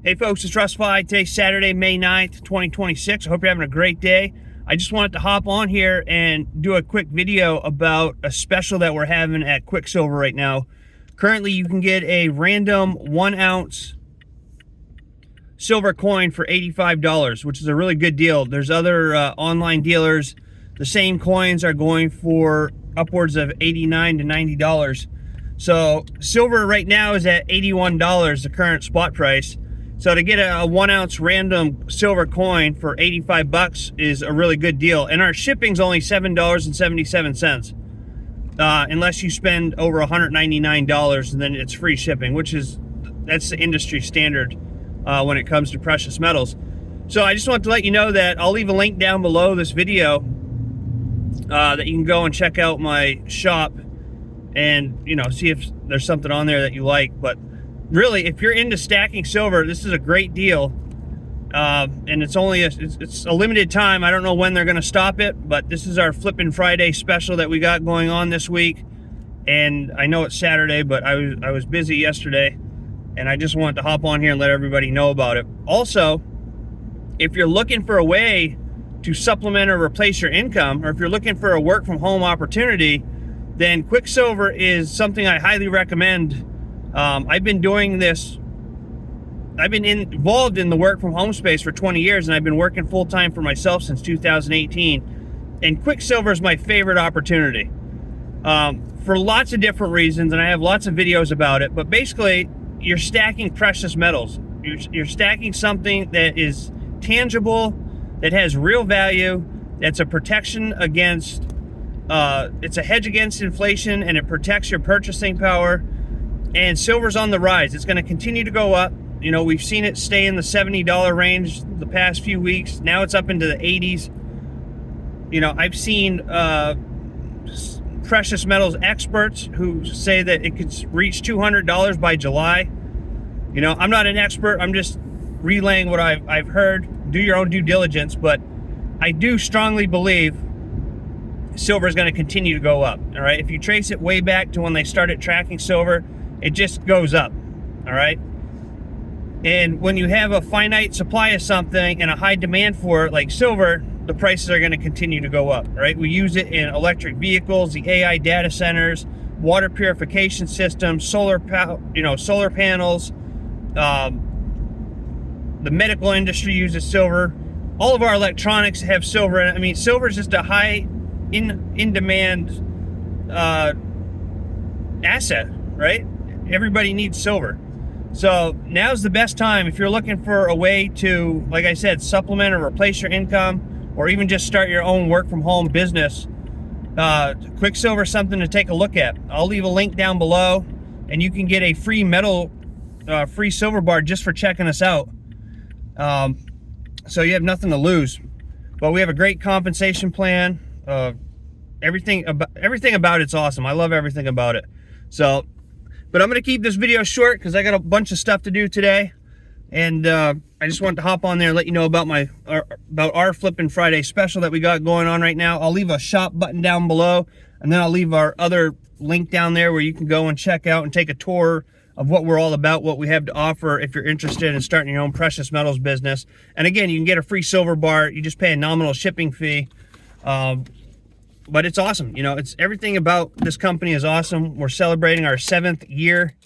Hey folks, it's Russ. Today's Saturday, May 9th, 2026. I hope you're having a great day. I just wanted to hop on here and do a quick video about a special that we're having at Quicksilver right now. Currently, you can get a random 1 ounce silver coin for $85, which is a really good deal. There's other online dealers. The same coins are going for upwards of $89 to $90. So silver right now is at $81, the current spot price. So to get a 1 ounce random silver coin for 85 bucks is a really good deal. And our shipping's only $7.77. Unless you spend over $199, and then it's free shipping, that's the industry standard when it comes to precious metals. So I just want to let you know that I'll leave a link down below this video that you can go and check out my shop and see if there's something on there that you like. But really, if you're into stacking silver, this is a great deal, and it's only it's a limited time. I don't know when they're going to stop it, but this is our Flippin' Friday special that we got going on this week. And I know it's Saturday, but I was busy yesterday, and I just wanted to hop on here and let everybody know about it. Also, if you're looking for a way to supplement or replace your income, or if you're looking for a work from home opportunity, then Quicksilver is something I highly recommend. I've been doing this. I've been involved in the work from home space for 20 years, and I've been working full time for myself since 2018. And Quicksilver is my favorite opportunity for lots of different reasons, and I have lots of videos about it. But basically, you're stacking precious metals. You're stacking something that is tangible, that has real value, that's a protection against, it's a hedge against inflation, and it protects your purchasing power. And silver's on the rise. It's going to continue to go up. We've seen it stay in the $70 range the past few weeks. Now it's up into the 80s. I've seen precious metals experts who say that it could reach $200 by July. I'm not an expert. I'm just relaying what I've heard. Do your own due diligence, but I do strongly believe silver is going to continue to go up. All right. If you trace it way back to when they started tracking silver, it just goes up. All right. And when you have a finite supply of something and a high demand for it, like silver, the prices are going to continue to go up. Right. We use it in electric vehicles, the AI data centers, water purification systems, solar panels. The medical industry uses silver. All of our electronics have silver in it. I mean, silver is just a high in demand asset, right? Everybody needs silver. So now's the best time if you're looking for a way to, like I said, supplement or replace your income, or even just start your own work from home business. Quicksilver is something to take a look at. I'll leave a link down below, and you can get a free free silver bar just for checking us out. So you have nothing to lose. But we have a great compensation plan. Everything about it's awesome. I love everything about it. So, but I'm going to keep this video short because I got a bunch of stuff to do today. And I just wanted to hop on there and let you know about our Flippin' Friday special that we got going on right now. I'll leave a shop button down below, and then I'll leave our other link down there where you can go and check out and take a tour of what we're all about, what we have to offer if you're interested in starting your own precious metals business. And again, you can get a free silver bar. You just pay a nominal shipping fee. But it's awesome. It's everything about this company is awesome. We're celebrating our 7th year.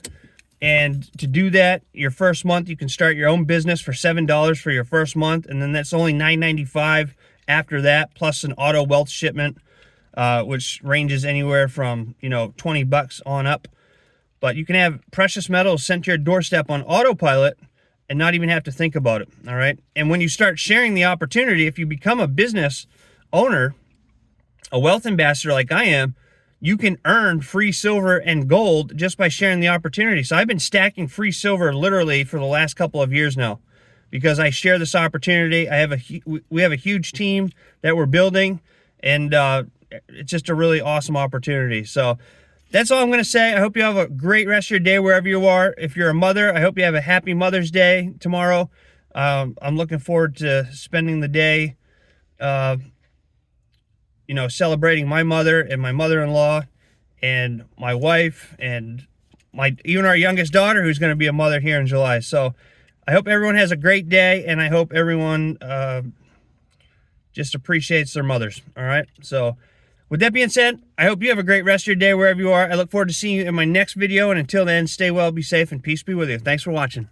And to do that, your first month, you can start your own business for $7 for your first month. And then that's only $9.95 after that, plus an auto wealth shipment, which ranges anywhere from, 20 bucks on up. But you can have precious metals sent to your doorstep on autopilot and not even have to think about it. All right. And when you start sharing the opportunity, if you become a business owner, a wealth ambassador like I am, you can earn free silver and gold just by sharing the opportunity. So I've been stacking free silver literally for the last couple of years now because I share this opportunity. We have a huge team that we're building, and it's just a really awesome opportunity. So that's all I'm going to say. I hope you have a great rest of your day wherever you are. If you're a mother, I hope you have a happy Mother's Day tomorrow. I'm looking forward to spending the day celebrating my mother and my mother-in-law and my wife and even our youngest daughter, who's going to be a mother here in July. So I hope everyone has a great day, and I hope everyone just appreciates their mothers. All right. So with that being said, I hope you have a great rest of your day wherever you are. I look forward to seeing you in my next video. And until then, stay well, be safe, and peace be with you. Thanks for watching.